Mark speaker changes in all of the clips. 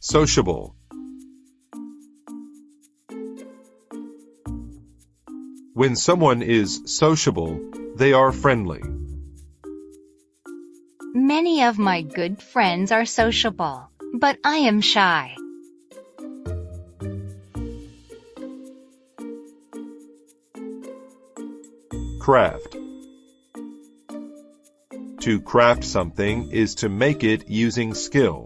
Speaker 1: Sociable. When someone is sociable, they are friendly.
Speaker 2: Many of my good friends are sociable, but I am shy.
Speaker 1: Craft. To craft something is to make it using skill.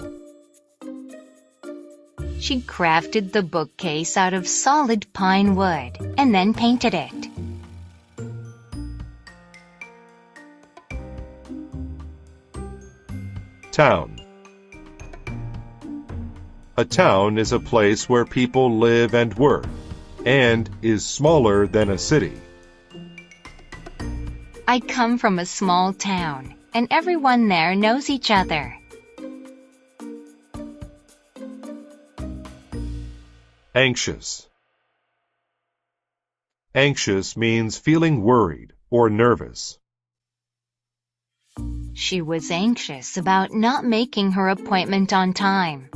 Speaker 2: She crafted the bookcase out of solid pine wood and then painted it.
Speaker 1: Town. A town is a place where people live and work, and is smaller than a city.
Speaker 2: I come from a small town, and everyone there knows each other.
Speaker 1: Anxious. Anxious means feeling worried or nervous.
Speaker 2: She was anxious about not making her appointment on time.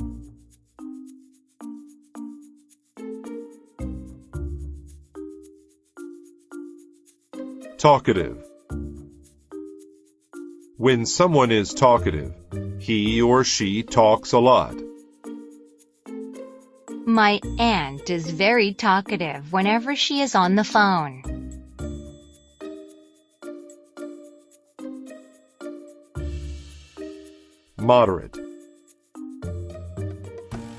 Speaker 1: Talkative. When someone is talkative, he or she talks a lot.
Speaker 2: My aunt is very talkative whenever she is on the phone.
Speaker 1: Moderate.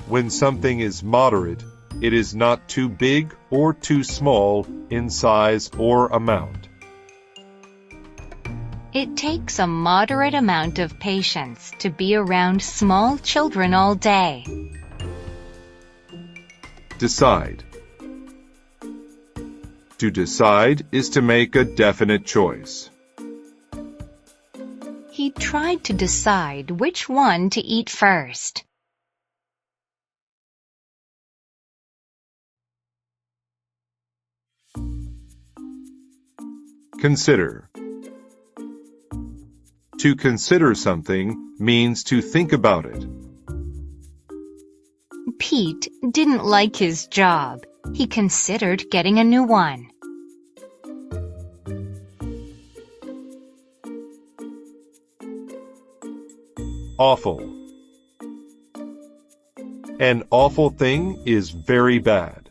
Speaker 1: When something is moderate, it is not too big or too small in size or amount.
Speaker 2: It takes a moderate amount of patience to be around small children all day.
Speaker 1: Decide. To decide is to make a definite choice.
Speaker 2: He tried to decide which one to eat first.
Speaker 1: Consider. To consider something means to think about it.
Speaker 2: Pete didn't like his job. He considered getting a new one.
Speaker 1: Awful. An awful thing is very bad.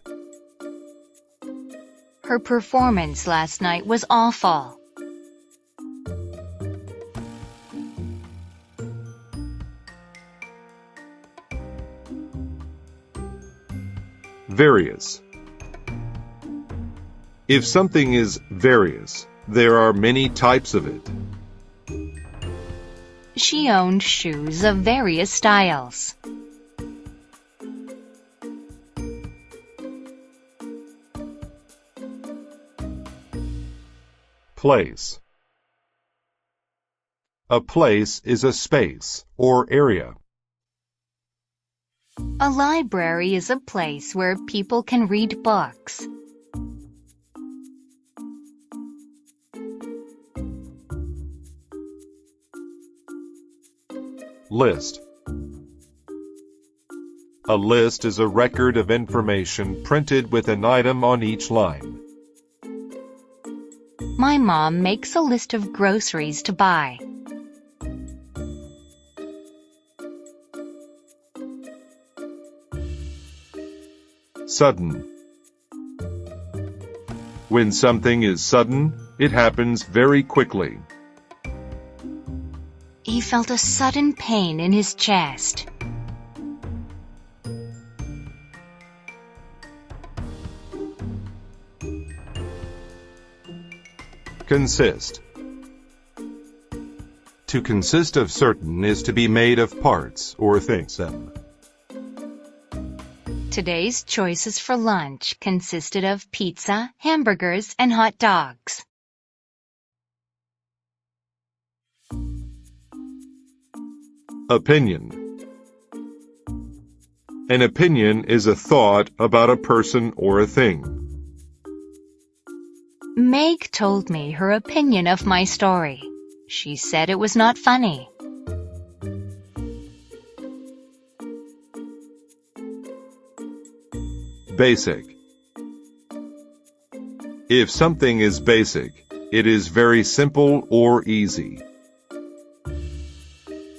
Speaker 2: Her performance last night was awful.
Speaker 1: Various. If something is various, there are many types of it.
Speaker 2: She owned shoes of various styles.
Speaker 1: Place. A place is a space or area.
Speaker 2: A library is a place where people can read books.
Speaker 1: List. A list is a record of information printed with an item on each line.
Speaker 2: My mom makes a list of groceries to buy.
Speaker 1: Sudden. When something is sudden, it happens very quickly.
Speaker 2: He felt a sudden pain in his chest.
Speaker 1: Consist. To consist of certain is to be made of parts or things.
Speaker 2: Today's choices for lunch consisted of pizza, hamburgers, and hot dogs.
Speaker 1: Opinion. An opinion is a thought about a person or a thing.
Speaker 2: Meg told me her opinion of my story. She said it was not funny.
Speaker 1: Basic. If something is basic, it is very simple or easy.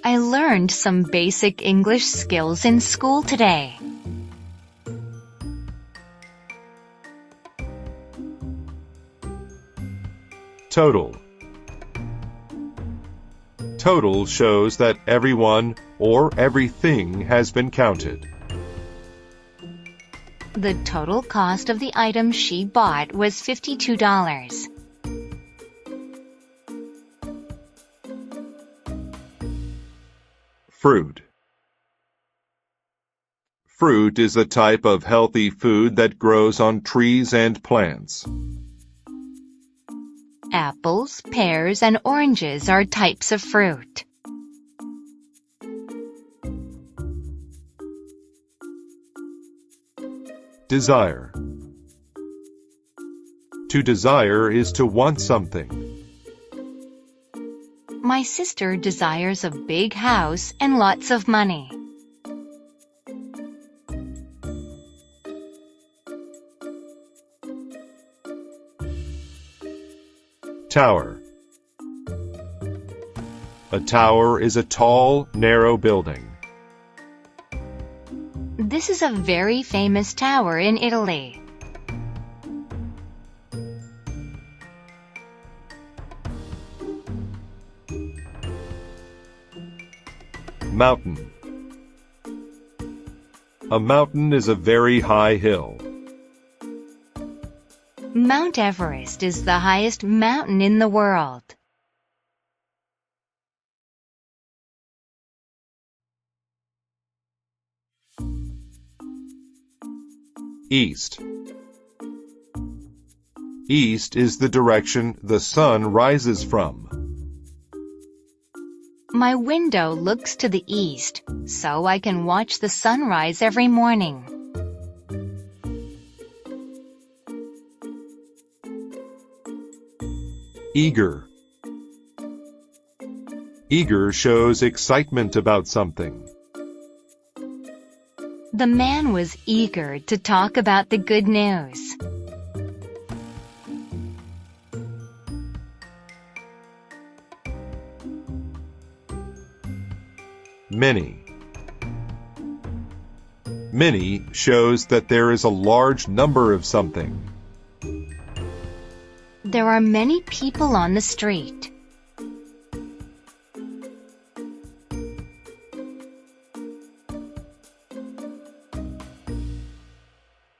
Speaker 2: I learned some basic English skills in school today.
Speaker 1: Total. Total shows that everyone or everything has been counted.
Speaker 2: The total cost of the item she bought was $52.
Speaker 1: Fruit. Fruit is a type of healthy food that grows on trees and plants.
Speaker 2: Apples, pears, and oranges are types of fruit.
Speaker 1: Desire. To desire is to want something.
Speaker 2: My sister desires a big house and lots of money.
Speaker 1: Tower. A tower is a tall, narrow building.
Speaker 2: This is a very famous tower in Italy.
Speaker 1: Mountain. A mountain is a very high hill.
Speaker 2: Mount Everest is the highest mountain in the world.
Speaker 1: East. East is the direction the sun rises from.
Speaker 2: My window looks to the east, so I can watch the sunrise every morning.
Speaker 1: Eager. Eager shows excitement about something.
Speaker 2: The man was eager to talk about the good news.
Speaker 1: Many. Many shows that there is a large number of something.
Speaker 2: There are many people on the street.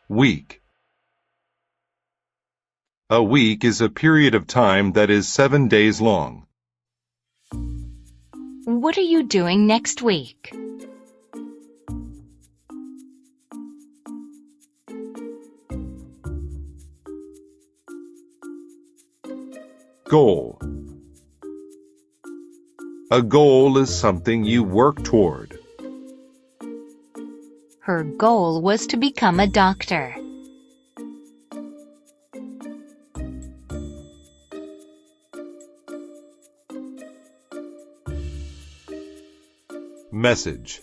Speaker 1: Week. A week is a period of time that is 7 days long.
Speaker 2: What are you doing next week?
Speaker 1: Goal. A goal is something you work toward.
Speaker 2: Her goal was to become a doctor.
Speaker 1: Message.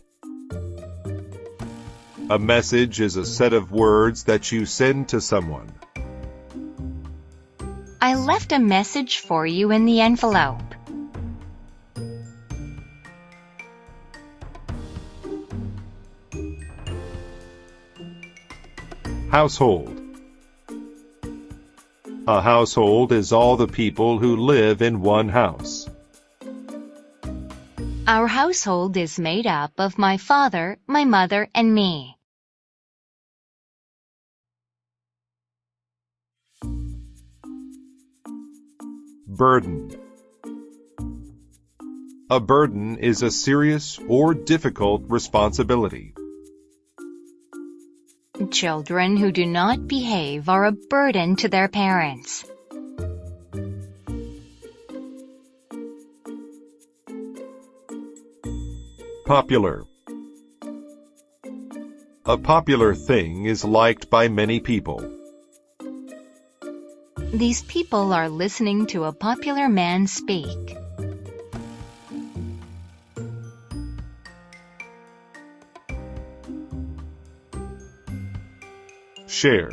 Speaker 1: A message is a set of words that you send to someone.
Speaker 2: I left a message for you in the envelope.
Speaker 1: Household. A household is all the people who live in one house.
Speaker 2: Our household is made up of my father, my mother, and me.
Speaker 1: Burden. A burden is a serious or difficult responsibility.
Speaker 2: Children who do not behave are a burden to their parents.
Speaker 1: Popular. A popular thing is liked by many people.
Speaker 2: These people are listening to a popular man speak.
Speaker 1: share.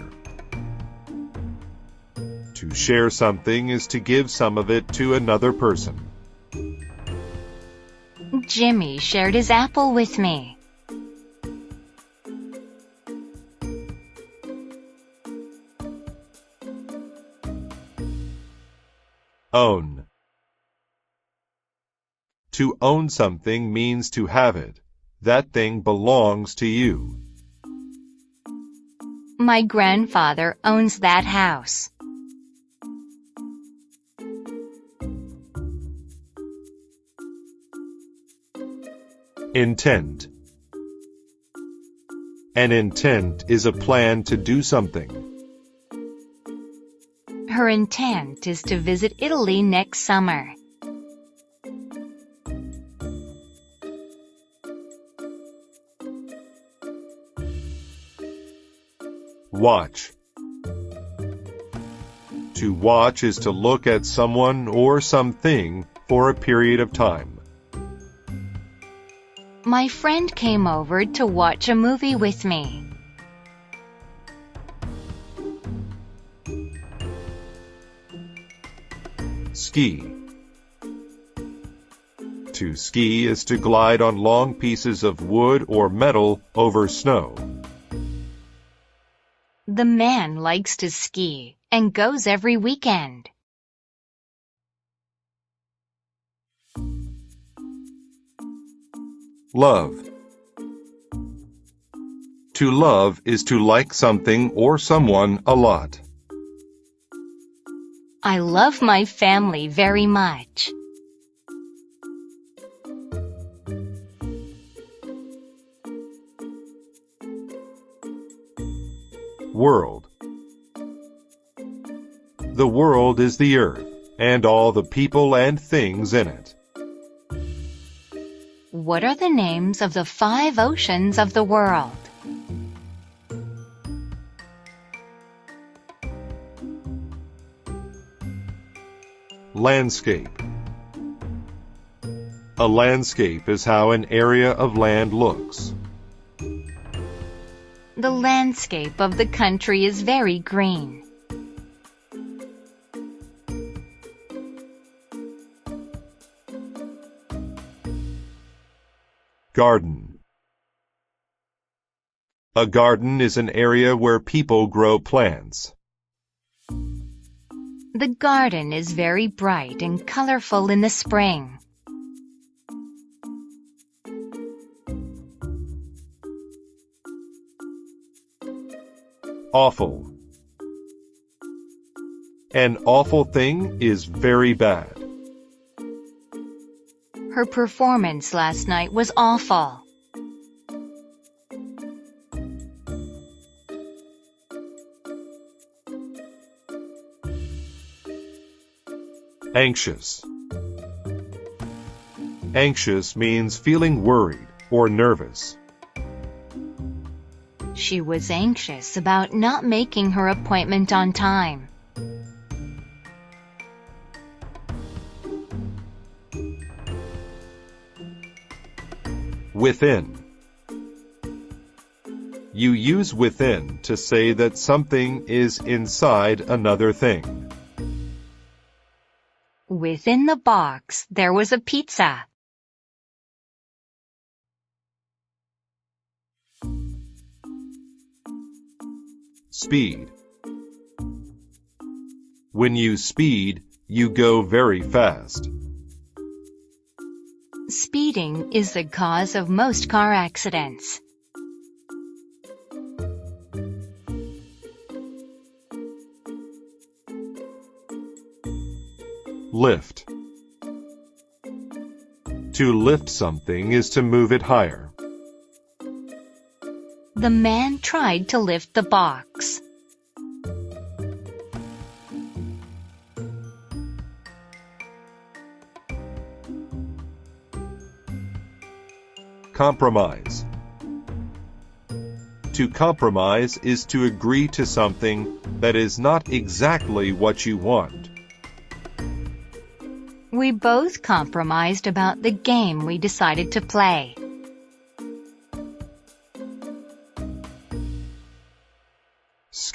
Speaker 1: To share something is to give some of it to another person.
Speaker 2: Jimmy shared his apple with me.
Speaker 1: Own. To own something means to have it. That thing belongs to you.
Speaker 2: My grandfather owns that house.
Speaker 1: Intent. An intent is a plan to do something.
Speaker 2: Her intent is to visit Italy next summer.
Speaker 1: Watch. To watch is to look at someone or something for a period of time.
Speaker 2: My friend came over to watch a movie with me.
Speaker 1: Ski. To ski is to glide on long pieces of wood or metal over snow.
Speaker 2: The man likes to ski and goes every weekend.
Speaker 1: Love. To love is to like something or someone a lot.
Speaker 2: I love my family very much.
Speaker 1: World. The world is the earth, and all the people and things in it.
Speaker 2: What are the names of the 5 oceans of the world?
Speaker 1: Landscape. A landscape is how an area of land looks.
Speaker 2: The landscape of the country is very green.
Speaker 1: Garden. A garden is an area where people grow plants.
Speaker 2: The garden is very bright and colorful in the spring.
Speaker 1: Awful. An awful thing is very bad.
Speaker 2: Her performance last night was awful.
Speaker 1: Anxious. Anxious means feeling worried or nervous.
Speaker 2: She was anxious about not making her appointment on time.
Speaker 1: Within. You use within to say that something is inside another thing.
Speaker 2: Within the box, there was a pizza.
Speaker 1: Speed. When you speed, you go very fast.
Speaker 2: Speeding is the cause of most car accidents.
Speaker 1: Lift. To lift something is to move it higher.
Speaker 2: The man tried to lift the box.
Speaker 1: Compromise. To compromise is to agree to something that is not exactly what you want.
Speaker 2: We both compromised about the game we decided to play.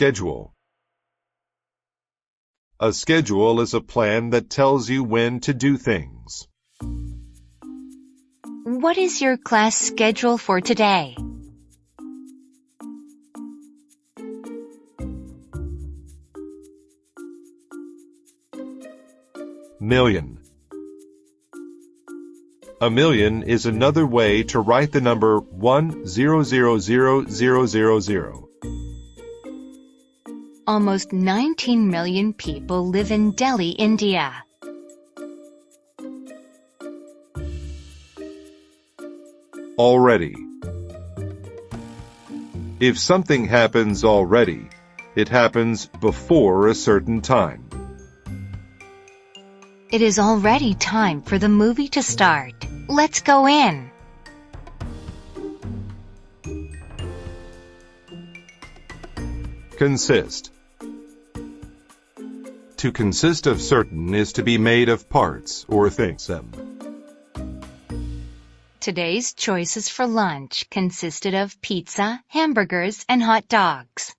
Speaker 1: schedule. A schedule is a plan that tells you when to do things.
Speaker 2: What is your class schedule for today?
Speaker 1: Million. A million is another way to write the number 1,000,000.
Speaker 2: Almost 19 million people live in Delhi, India.
Speaker 1: Already. If something happens already, it happens before a certain time.
Speaker 2: It is already time for the movie to start. Let's go in.
Speaker 1: Consist. To consist of certain is to be made of parts or things.
Speaker 2: Today's choices for lunch consisted of pizza, hamburgers, and hot dogs.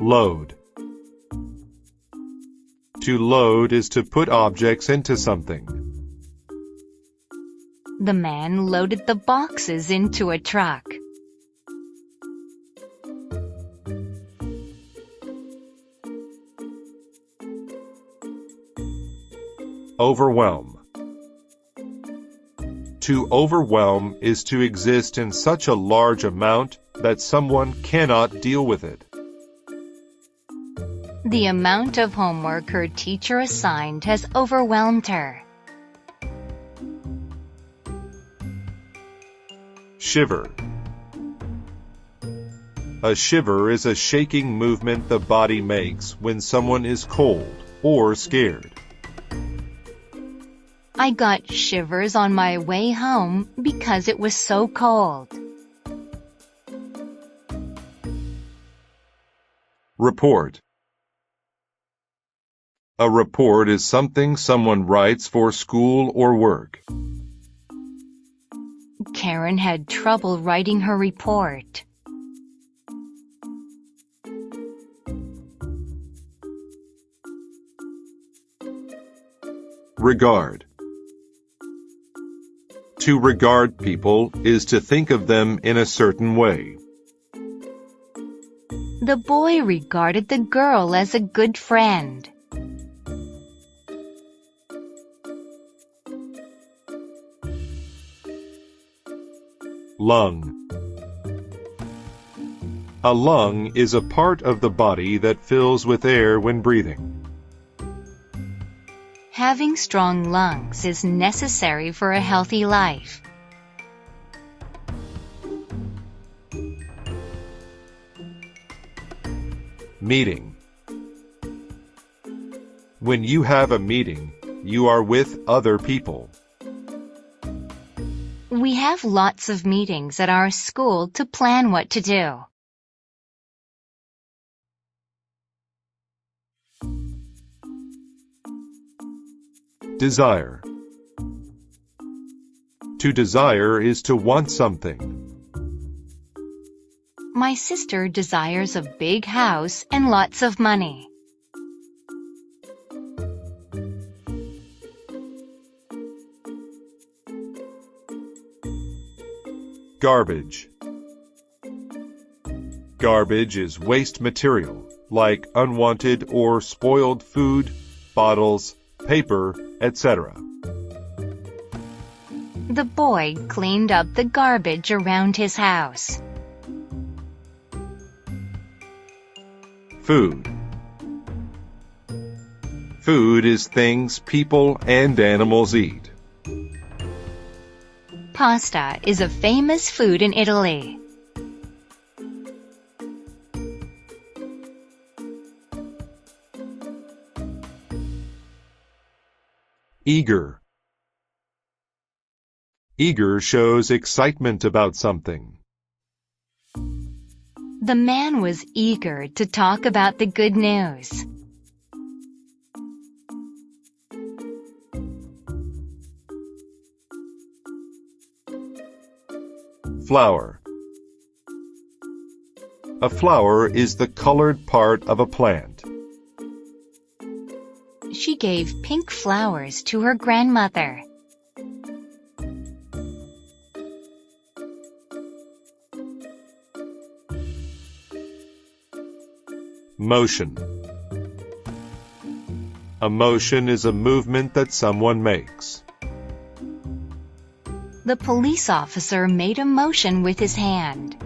Speaker 1: Load. To load is to put objects into something.
Speaker 2: The man loaded the boxes into a truck.
Speaker 1: Overwhelm. To overwhelm is to exist in such a large amount that someone cannot deal with it.
Speaker 2: The amount of homework her teacher assigned has overwhelmed her.
Speaker 1: Shiver. A shiver is a shaking movement the body makes when someone is cold or scared.
Speaker 2: I got shivers on my way home because it was so cold.
Speaker 1: Report. A report is something someone writes for school or work.
Speaker 2: Karen had trouble writing her report.
Speaker 1: Regard. To regard people is to think of them in a certain way.
Speaker 2: The boy regarded the girl as a good friend.
Speaker 1: Lung. A lung is a part of the body that fills with air when breathing.
Speaker 2: Having strong lungs is necessary for a healthy life.
Speaker 1: Meeting. When you have a meeting, you are with other people.
Speaker 2: We have lots of meetings at our school to plan what to do.
Speaker 1: Desire. To desire is to want something.
Speaker 2: My sister desires a big house and lots of money.
Speaker 1: Garbage. Garbage is waste material, like unwanted or spoiled food, bottles, paper, etc.
Speaker 2: The boy cleaned up the garbage around his house.
Speaker 1: Food. Food is things people and animals eat.
Speaker 2: Pasta is a famous food in Italy.
Speaker 1: Eager. Eager shows excitement about something.
Speaker 2: The man was eager to talk about the good news.
Speaker 1: Flower. A flower is the colored part of a plant.
Speaker 2: She gave pink flowers to her grandmother.
Speaker 1: Motion. A motion is a movement that someone makes.
Speaker 2: The police officer made a motion with his hand.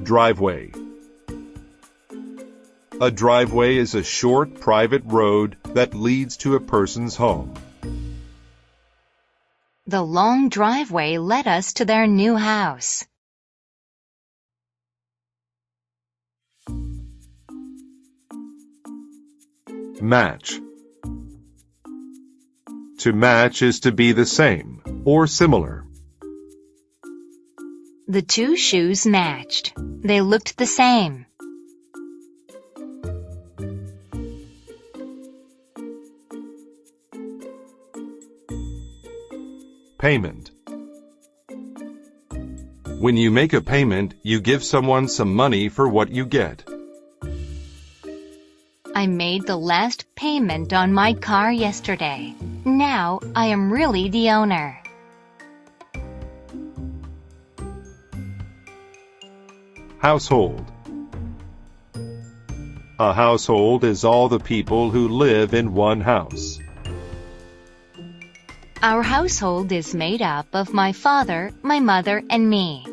Speaker 1: Driveway. A driveway is a short private road that leads to a person's home.
Speaker 2: The long driveway led us to their new house.
Speaker 1: Match. To match is to be the same or similar.
Speaker 2: The two shoes matched. They looked the same.
Speaker 1: Payment. When you make a payment, you give someone some money for what you get.
Speaker 2: I made the last payment on my car yesterday. Now I am really the owner.
Speaker 1: Household. A household is all the people who live in one house.
Speaker 2: Our household is made up of my father, my mother, and me.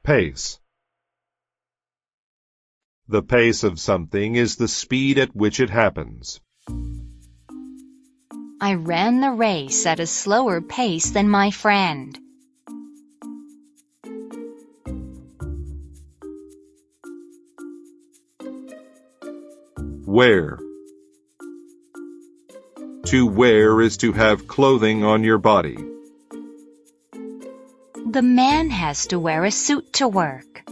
Speaker 1: Pace. The pace of something is the speed at which it happens.
Speaker 2: I ran the race at a slower pace than my friend.
Speaker 1: Wear. To wear is to have clothing on your body.
Speaker 2: The man has to wear a suit to work.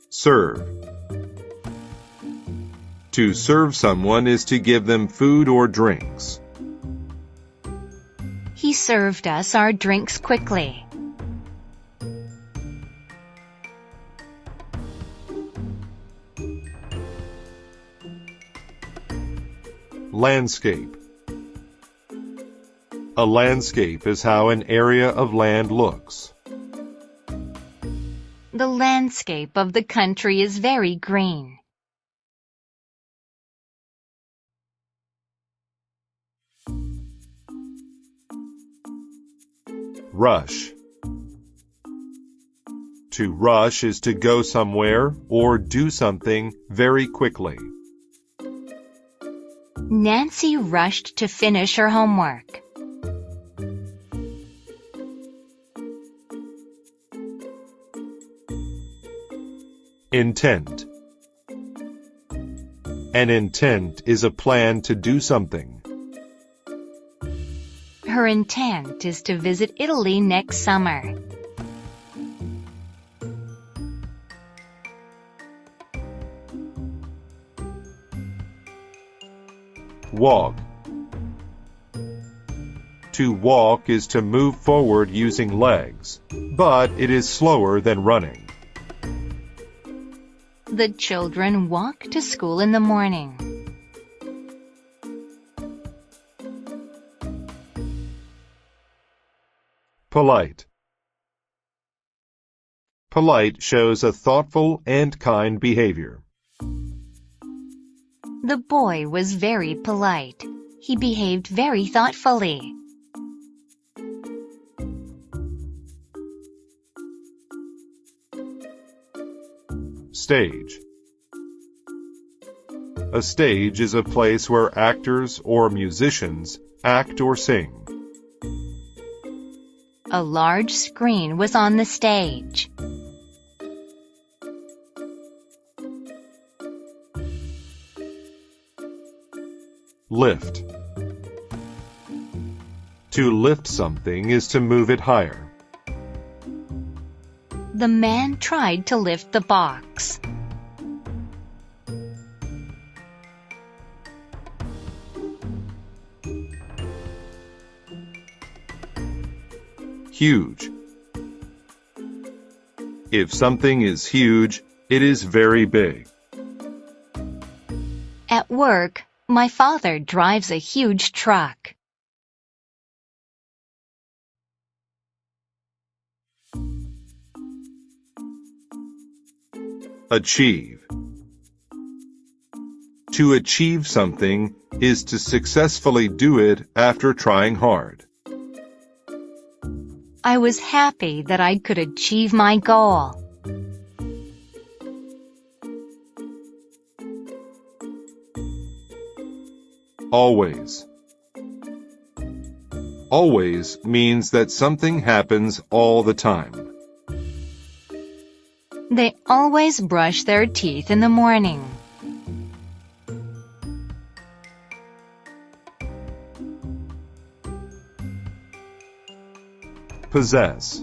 Speaker 1: Serve. To serve someone is to give them food or drinks.
Speaker 2: He served us our drinks quickly.
Speaker 1: Landscape. A landscape is how an area of land looks.
Speaker 2: The landscape of the country is very green.
Speaker 1: Rush. To rush is to go somewhere or do something very quickly.
Speaker 2: Nancy rushed to finish her homework.
Speaker 1: Intent. An intent is a plan to do something.
Speaker 2: Her intent is to visit Italy next summer.
Speaker 1: Walk. To walk is to move forward using legs, but it is slower than running.
Speaker 2: The children walk to school in the morning.
Speaker 1: Polite. Polite shows a thoughtful and kind behavior.
Speaker 2: The boy was very polite. He behaved very thoughtfully.
Speaker 1: Stage. A stage is a place where actors or musicians act or sing.
Speaker 2: A large screen was on the stage.
Speaker 1: Lift. To lift something is to move it higher.
Speaker 2: The man tried to lift the box.
Speaker 1: Huge. If something is huge, it is very big.
Speaker 2: At work, my father drives a huge truck.
Speaker 1: Achieve. To achieve something is to successfully do it after trying hard.
Speaker 2: I was happy that I could achieve my goal.
Speaker 1: Always. Always means that something happens all the time.
Speaker 2: They always brush their teeth in the morning.
Speaker 1: Possess.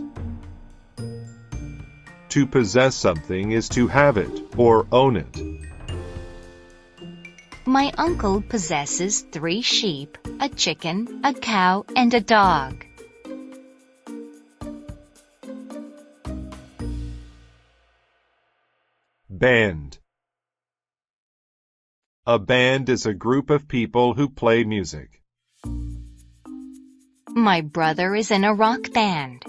Speaker 1: To possess something is to have it or own it.
Speaker 2: My uncle possesses 3 sheep, a chicken, a cow, and a dog.
Speaker 1: Band. A band is a group of people who play music.
Speaker 2: My brother is in a rock band.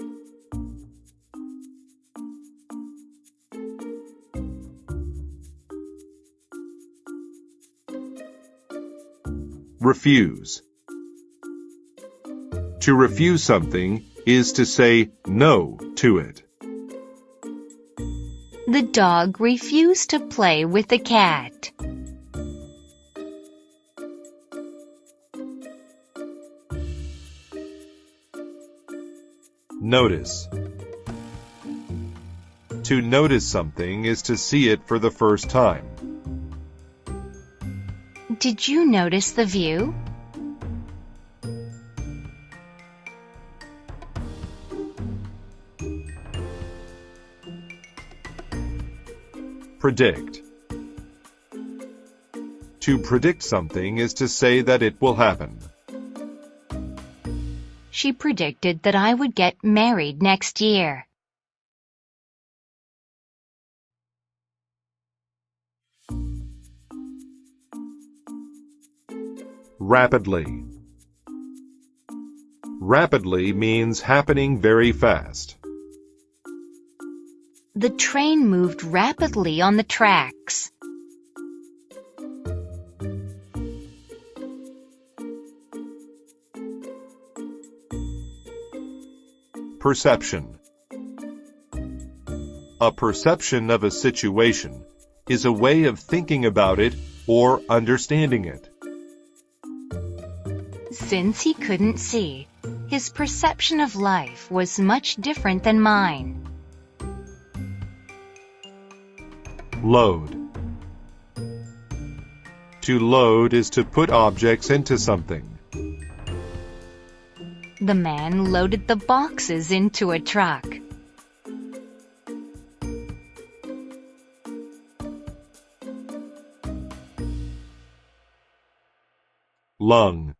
Speaker 1: Refuse. To refuse something is to say no to it.
Speaker 2: The dog refused to play with the cat.
Speaker 1: Notice. To notice something is to see it for the first time.
Speaker 2: Did you notice the view?
Speaker 1: Predict. To predict something is to say that it will happen.
Speaker 2: She predicted that I would get married next year.
Speaker 1: Rapidly. Rapidly means happening very fast.
Speaker 2: The train moved rapidly on the tracks.
Speaker 1: Perception. A perception of a situation is a way of thinking about it or understanding it.
Speaker 2: Since he couldn't see, his perception of life was much different than mine.
Speaker 1: Load. To load is to put objects into something.
Speaker 2: The man loaded the boxes into a truck.
Speaker 1: Lung.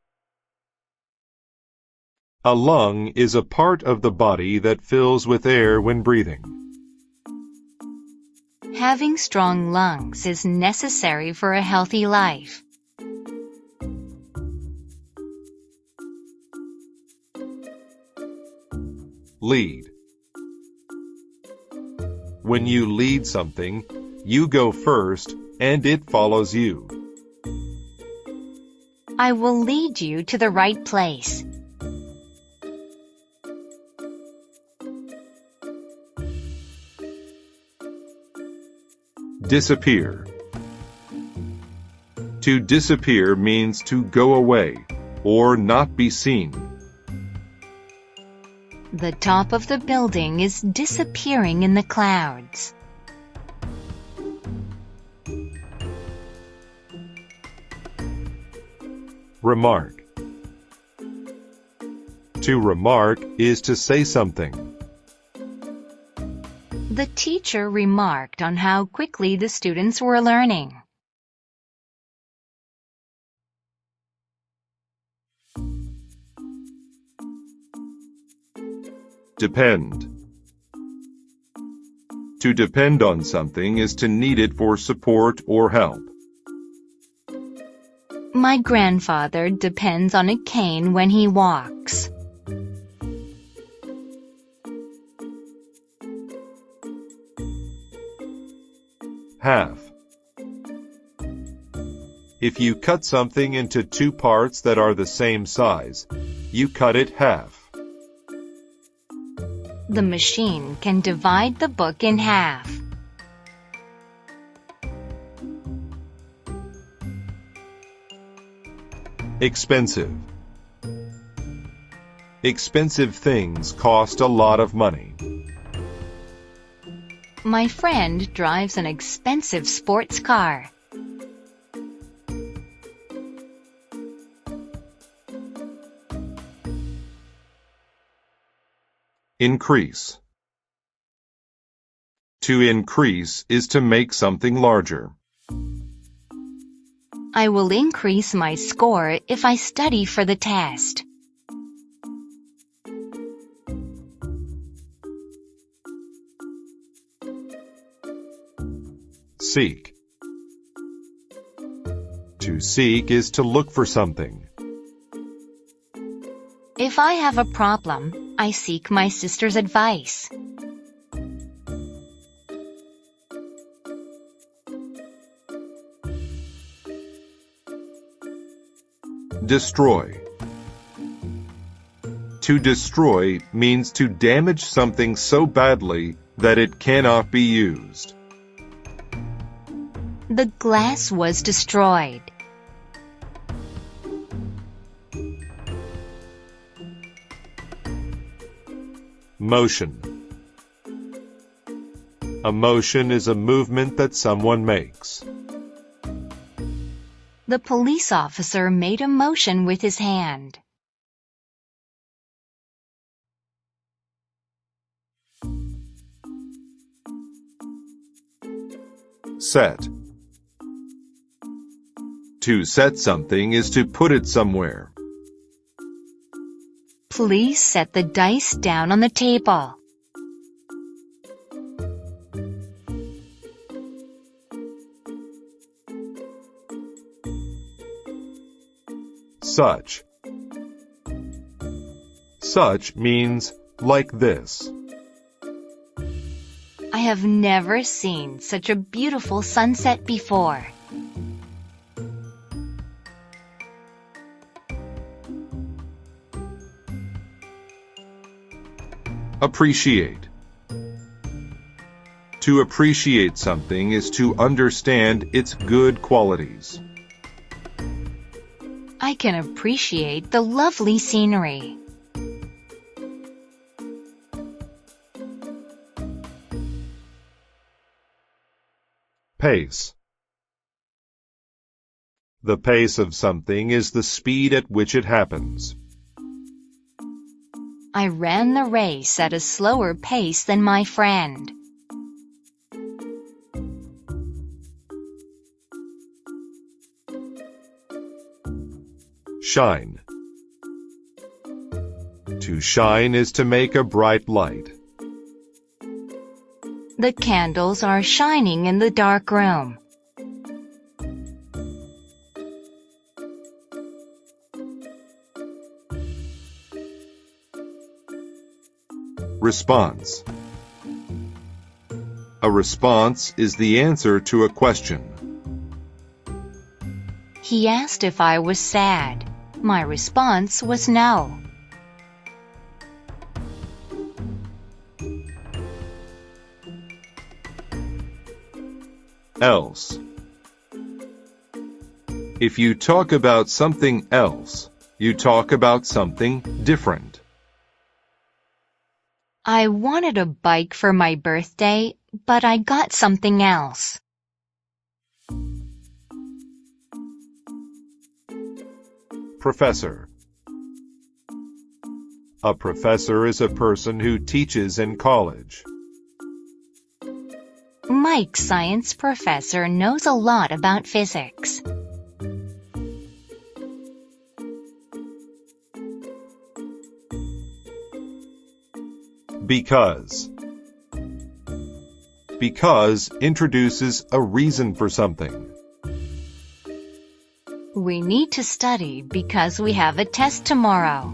Speaker 1: A lung is a part of the body that fills with air when breathing.
Speaker 2: Having strong lungs is necessary for a healthy life.
Speaker 1: Lead. When you lead something, you go first and it follows you.
Speaker 2: I will lead you to the right place.
Speaker 1: Disappear. To disappear means to go away or not be seen.
Speaker 2: The top of the building is disappearing in the clouds.
Speaker 1: Remark. To remark is to say something.
Speaker 2: The teacher remarked on how quickly the students were learning.
Speaker 1: Depend. To depend on something is to need it for support or help.
Speaker 2: My grandfather depends on a cane when he walks.
Speaker 1: Half. If you cut something into two parts that are the same size, you cut it half.
Speaker 2: The machine can divide the book in half.
Speaker 1: Expensive. Expensive things cost a lot of money.
Speaker 2: My friend drives an expensive sports car.
Speaker 1: Increase. To increase is to make something larger.
Speaker 2: I will increase my score if I study for the test.
Speaker 1: Seek. To seek is to look for something.
Speaker 2: If I have a problem, I seek my sister's advice.
Speaker 1: Destroy. To destroy means to damage something so badly that it cannot be used.
Speaker 2: The glass was destroyed.
Speaker 1: Motion. A motion is a movement that someone makes.
Speaker 2: The police officer made a motion with his hand.
Speaker 1: Set. To set something is to put it somewhere.
Speaker 2: Please set the dice down on the table.
Speaker 1: Such. Such means like this.
Speaker 2: I have never seen such a beautiful sunset before.
Speaker 1: Appreciate. To appreciate something is to understand its good qualities.
Speaker 2: I can appreciate the lovely scenery.
Speaker 1: Pace. The pace of something is the speed at which it happens.
Speaker 2: I ran the race at a slower pace than my friend.
Speaker 1: Shine. To shine is to make a bright light.
Speaker 2: The candles are shining in the dark room.
Speaker 1: Response. A response is the answer to a question.
Speaker 2: He asked if I was sad. My response was no.
Speaker 1: Else. If you talk about something else, you talk about something different.
Speaker 2: I wanted a bike for my birthday, but I got something else.
Speaker 1: professor. A professor is a person who teaches in college.
Speaker 2: Mike's science professor knows a lot about physics.
Speaker 1: Because. Because introduces a reason for something.
Speaker 2: We need to study because we have a test tomorrow.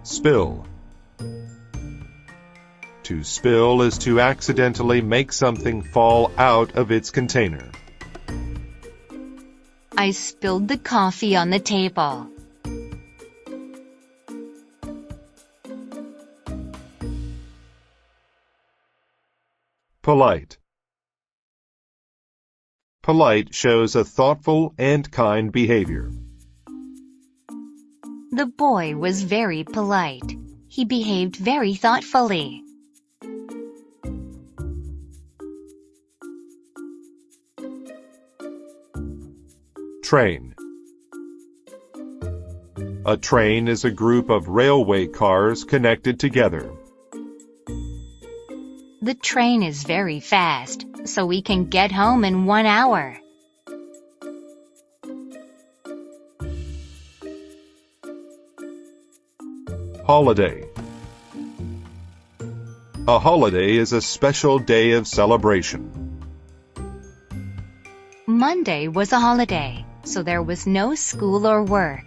Speaker 1: Spill. To spill is to accidentally make something fall out of its container.
Speaker 2: I spilled the coffee on the table.
Speaker 1: Polite. Polite shows a thoughtful and kind behavior.
Speaker 2: The boy was very polite. He behaved very thoughtfully.
Speaker 1: Train. A train is a group of railway cars connected together.
Speaker 2: The train is very fast, so we can get home in 1 hour.
Speaker 1: Holiday. A holiday is a special day of celebration.
Speaker 2: Monday was a holiday, so there was no school or work.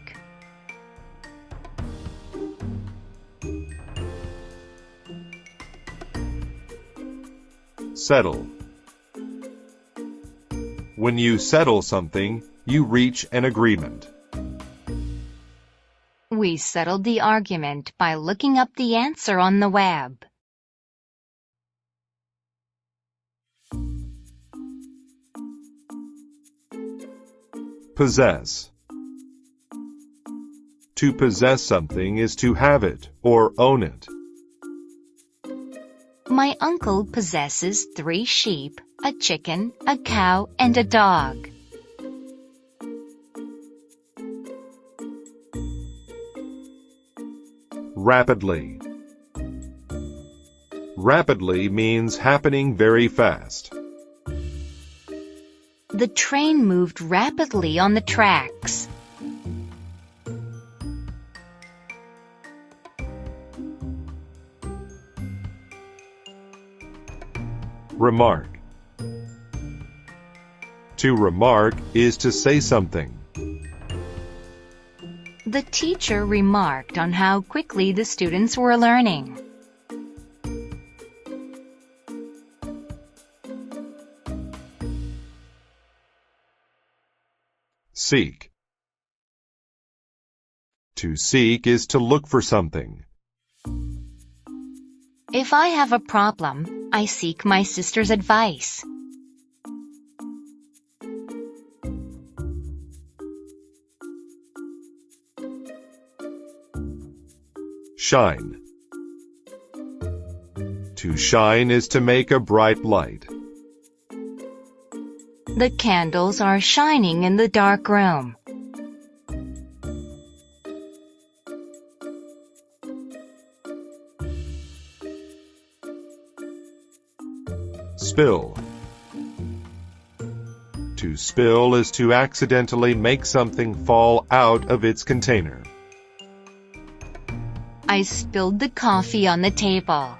Speaker 1: Settle. When you settle something, you reach an agreement.
Speaker 2: We settled the argument by looking up the answer on the web.
Speaker 1: Possess. To possess something is to have it or own it.
Speaker 2: My uncle possesses 3 sheep, a chicken, a cow, and a dog.
Speaker 1: Rapidly. Rapidly means happening very fast.
Speaker 2: The train moved rapidly on the tracks.
Speaker 1: Remark. To remark is to say something.
Speaker 2: The teacher remarked on how quickly the students were learning.
Speaker 1: Seek. To seek is to look for something.
Speaker 2: If I have a problem, I seek my sister's advice.
Speaker 1: Shine. To shine is to make a bright light.
Speaker 2: The candles are shining in the dark room.
Speaker 1: Spill. To spill is to accidentally make something fall out of its container.
Speaker 2: I spilled the coffee on the table.